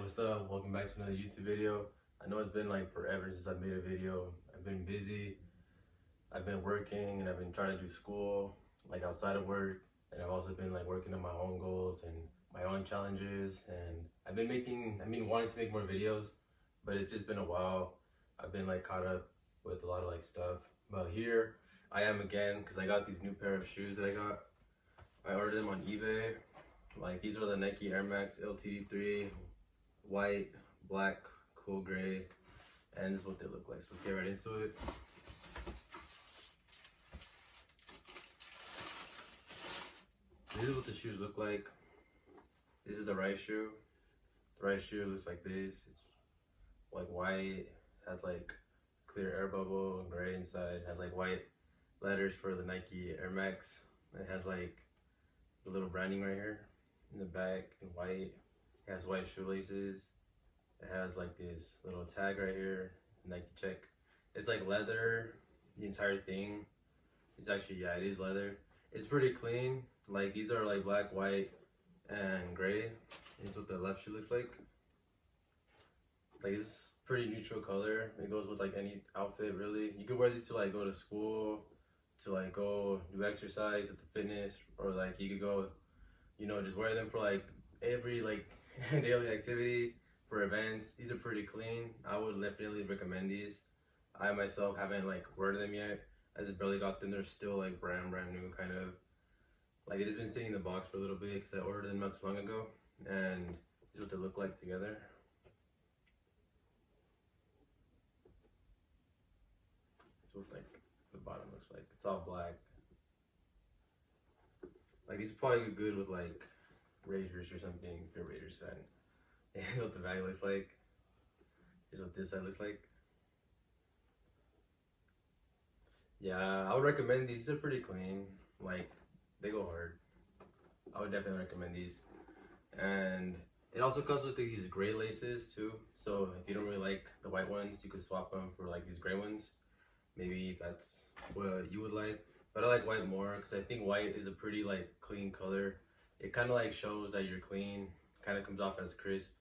What's up? Welcome back to another YouTube video. I know it's been like forever since I made a video. I've been busy, I've been working, and I've been trying to do school, like outside of work. And I've also been like working on my own goals and my own challenges. And I've been wanting to make more videos, but it's just been a while. I've been like caught up with a lot of like stuff. But here I am again because I got these new pair of shoes that I got. I ordered them on eBay. Like these are the Nike Air Max LTD 3. White, black, cool gray, and this is what they look like. So let's get right into it. This is what the shoes look like. This is the right shoe. The right shoe looks like this. It's like white, has like clear air bubble, and gray inside. Has like white letters for the Nike Air Max. It has like the little branding right here in the back in white. It has white shoelaces. It has like this little tag right here, Nike check. It's like leather, the entire thing. It's actually, yeah, it is leather. It's pretty clean. Like these are like black, white, and gray. It's what the left shoe looks like. Like it's pretty neutral color. It goes with like any outfit really. You could wear these to like go to school, to like go do exercise at the fitness, or like you could go, you know, just wear them for like every like daily activity, for events. These are pretty clean. I would definitely recommend these. I myself haven't like worn them yet. I just barely got them. They're still like brand new, kind of. Like it has been sitting in the box for a little bit because I ordered them not too long ago, and this is what they look like together. This is what like the bottom looks like. It's all black. Like these probably go good with like Raiders or something if you're a Raiders fan. Here's what the bag looks like. Here's what this side looks like. Yeah, I would recommend these. These are pretty clean. Like they go hard. I would definitely recommend these. And it also comes with these gray laces too. So if you don't really like the white ones, you could swap them for like these gray ones. Maybe that's what you would like. But I like white more because I think white is a pretty like clean color. It kind of like shows that you're clean. Kind of comes off as crisp,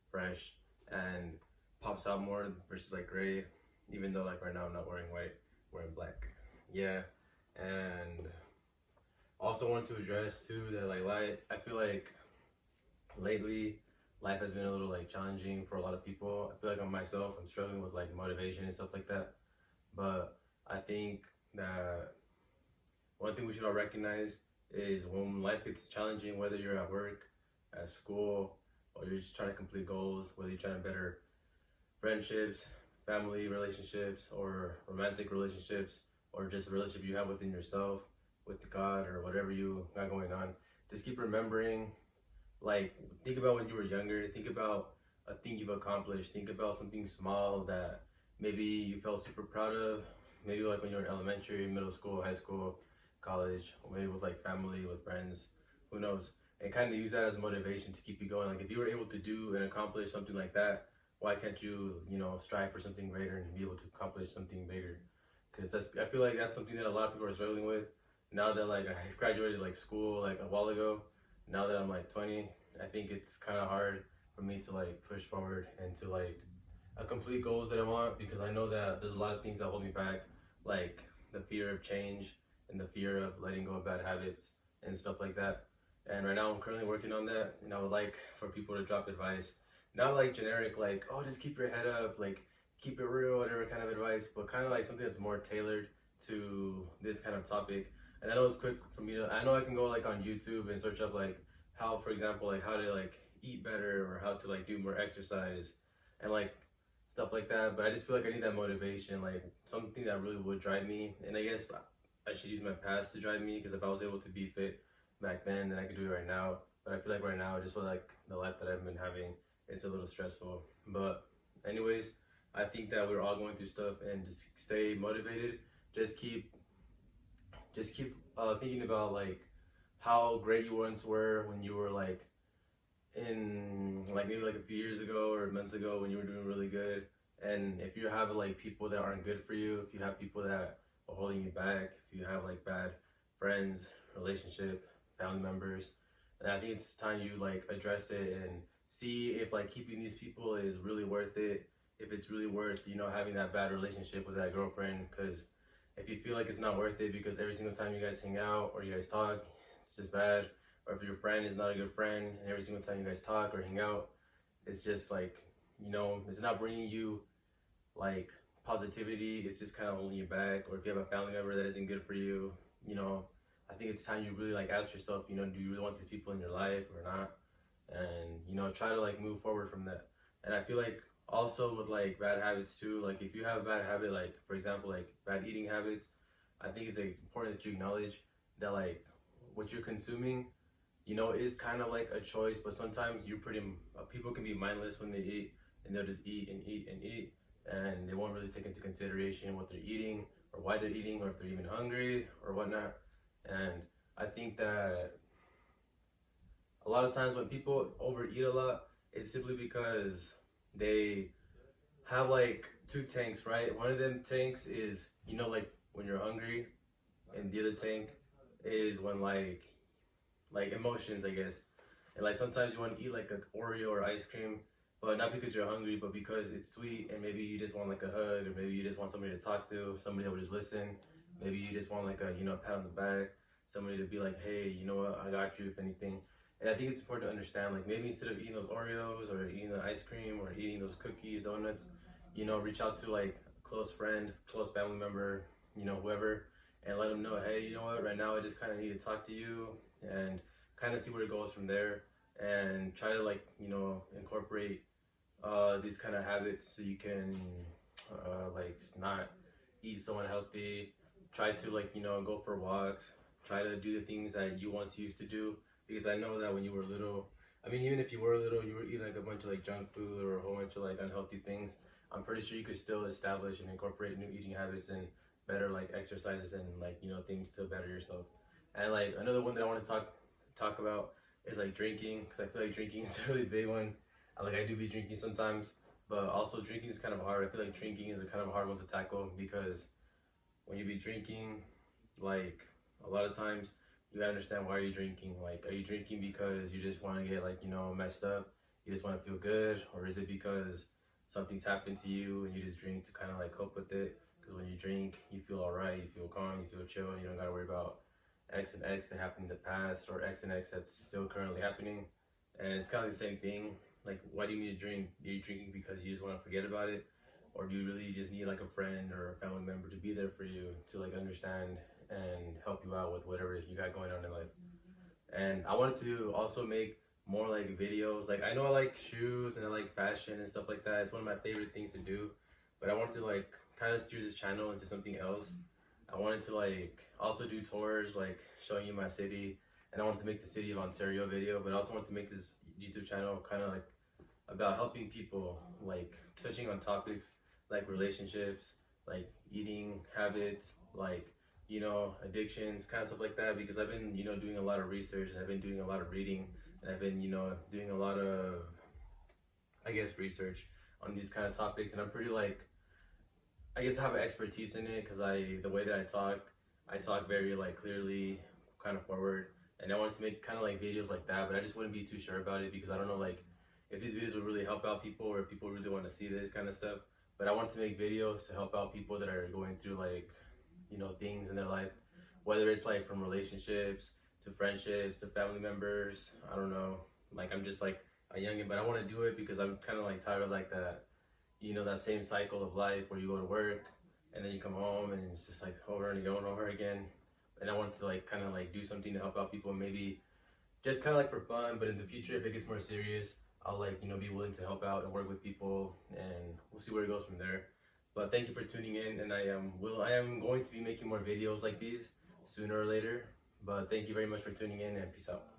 fresh, and pops out more versus like gray. Even though like right now I'm not wearing white, I'm wearing black. Yeah, and also want to address too that like I feel like lately life has been a little like challenging for a lot of people. I feel like on myself I'm struggling with like motivation and stuff like that. But I think that one thing we should all recognize is when life gets challenging, whether you're at work, at school, or you're just trying to complete goals, whether you're trying to better friendships, family relationships, or romantic relationships, or just a relationship you have within yourself, with God, or whatever you got going on, just keep remembering, like, think about when you were younger, think about a thing you've accomplished, think about something small that maybe you felt super proud of, maybe like when you were in elementary, middle school, high school, college, or maybe with like family, with friends, who knows, and kind of use that as motivation to keep you going. Like if you were able to do and accomplish something like that, why can't you, you know, strive for something greater and be able to accomplish something bigger? Because I feel like that's something that a lot of people are struggling with. Now that like I graduated like school like a while ago, now that I'm like 20, I think it's kind of hard for me to like push forward and to like complete goals that I want, because I know that there's a lot of things that hold me back, like the fear of change and the fear of letting go of bad habits and stuff like that. And right now I'm currently working on that, and I would like for people to drop advice, not like generic like, oh, just keep your head up, like keep it real, whatever kind of advice, but kind of like something that's more tailored to this kind of topic. And I know it's quick for me to, I know I can go like on YouTube and search up like how, for example, like how to like eat better, or how to like do more exercise and like stuff like that. But I just feel like I need that motivation, like something that really would drive me. And I guess I should use my past to drive me, because if I was able to be fit back then I could do it right now. But I feel like right now, I just feel like the life that I've been having, it's a little stressful. But anyways, I think that we're all going through stuff, and just stay motivated. Just keep thinking about like how great you once were when you were like in like maybe like a few years ago or months ago, when you were doing really good. And if you have like people that aren't good for you, if you have people that are holding you back, if you have like bad friends, relationship, family members, and I think it's time you like address it and see if like keeping these people is really worth it, if it's really worth, you know, having that bad relationship with that girlfriend. Because if you feel like it's not worth it because every single time you guys hang out or you guys talk, it's just bad, or if your friend is not a good friend and every single time you guys talk or hang out, it's just like, you know, it's not bringing you like positivity, it's just kind of holding you back. Or if you have a family member that isn't good for you, you know, I think it's time you really like ask yourself, you know, do you really want these people in your life or not? And you know, try to like move forward from that. And I feel like also with like bad habits too, like if you have a bad habit, like for example like bad eating habits, I think it's like important that you acknowledge that like what you're consuming, you know, is kind of like a choice. But sometimes people can be mindless when they eat, and they'll just eat and eat and eat, and they won't really take into consideration what they're eating or why they're eating or if they're even hungry or whatnot. And I think that a lot of times when people overeat a lot, it's simply because they have like two tanks, right? One of them tanks is, you know, like when you're hungry, and the other tank is when like emotions, I guess. And like sometimes you want to eat like an Oreo or ice cream, but not because you're hungry, but because it's sweet, and maybe you just want like a hug, or maybe you just want somebody to talk to, somebody that will just listen. Maybe you just want like a, you know, pat on the back, somebody to be like, hey, you know what, I got you if anything. And I think it's important to understand, like maybe instead of eating those Oreos or eating the ice cream or eating those cookies, donuts, you know, reach out to like a close friend, close family member, you know, whoever, and let them know, hey, you know what, right now I just kind of need to talk to you, and kind of see where it goes from there, and try to like, you know, incorporate these kind of habits so you can like not eat so unhealthy. Try to like, you know, go for walks, try to do the things that you once used to do, because I know that when you were little, I mean, even if you were little, you were eating like a bunch of like junk food or a whole bunch of like unhealthy things. I'm pretty sure you could still establish and incorporate new eating habits and better like exercises and like, you know, things to better yourself. And like another one that I want to talk about is like drinking, because I feel like drinking is a really big one. I do be drinking sometimes, but also drinking is kind of hard. I feel like drinking is a kind of hard one to tackle, because when you be drinking, like a lot of times you gotta understand, why are you drinking? Like, are you drinking because you just want to get like, you know, messed up, you just want to feel good, or is it because something's happened to you and you just drink to kind of like cope with it? Because when you drink, you feel all right, you feel calm, you feel chill, and you don't gotta worry about X and X that happened in the past, or X and X that's still currently happening. And it's kind of the same thing. Like, why do you need to drink? Are you drinking because you just want to forget about it, or do you really just need like a friend or a family member to be there for you, to like understand and help you out with whatever you got going on in life? And I wanted to also make more like videos. Like, I know I like shoes and I like fashion and stuff like that. It's one of my favorite things to do. But I wanted to like kind of steer this channel into something else. I wanted to like also do tours, like showing you my city. And I wanted to make the city of Ontario video, but I also wanted to make this YouTube channel kind of like about helping people, like touching on topics like relationships, like eating habits, like, you know, addictions, kind of stuff like that. Because I've been, you know, doing a lot of research, and I've been doing a lot of reading, and I've been, you know, doing a lot of, I guess, research on these kind of topics. And I'm pretty like, I guess I have an expertise in it, because the way that I talk very like clearly, kind of forward. And I wanted to make kind of like videos like that, but I just wouldn't be too sure about it, because I don't know like if these videos would really help out people, or if people really want to see this kind of stuff. But I want to make videos to help out people that are going through like, you know, things in their life, whether it's like from relationships to friendships to family members. I don't know. Like, I'm just like a youngin', but I want to do it because I'm kind of like tired of like that, you know, that same cycle of life where you go to work and then you come home and it's just like over and over again. And I want to like kind of like do something to help out people, maybe just kind of like for fun. But in the future, if it gets more serious, I'll like, you know, be willing to help out and work with people, and we'll see where it goes from there. But thank you for tuning in, and I am going to be making more videos like these sooner or later. But thank you very much for tuning in, and peace out.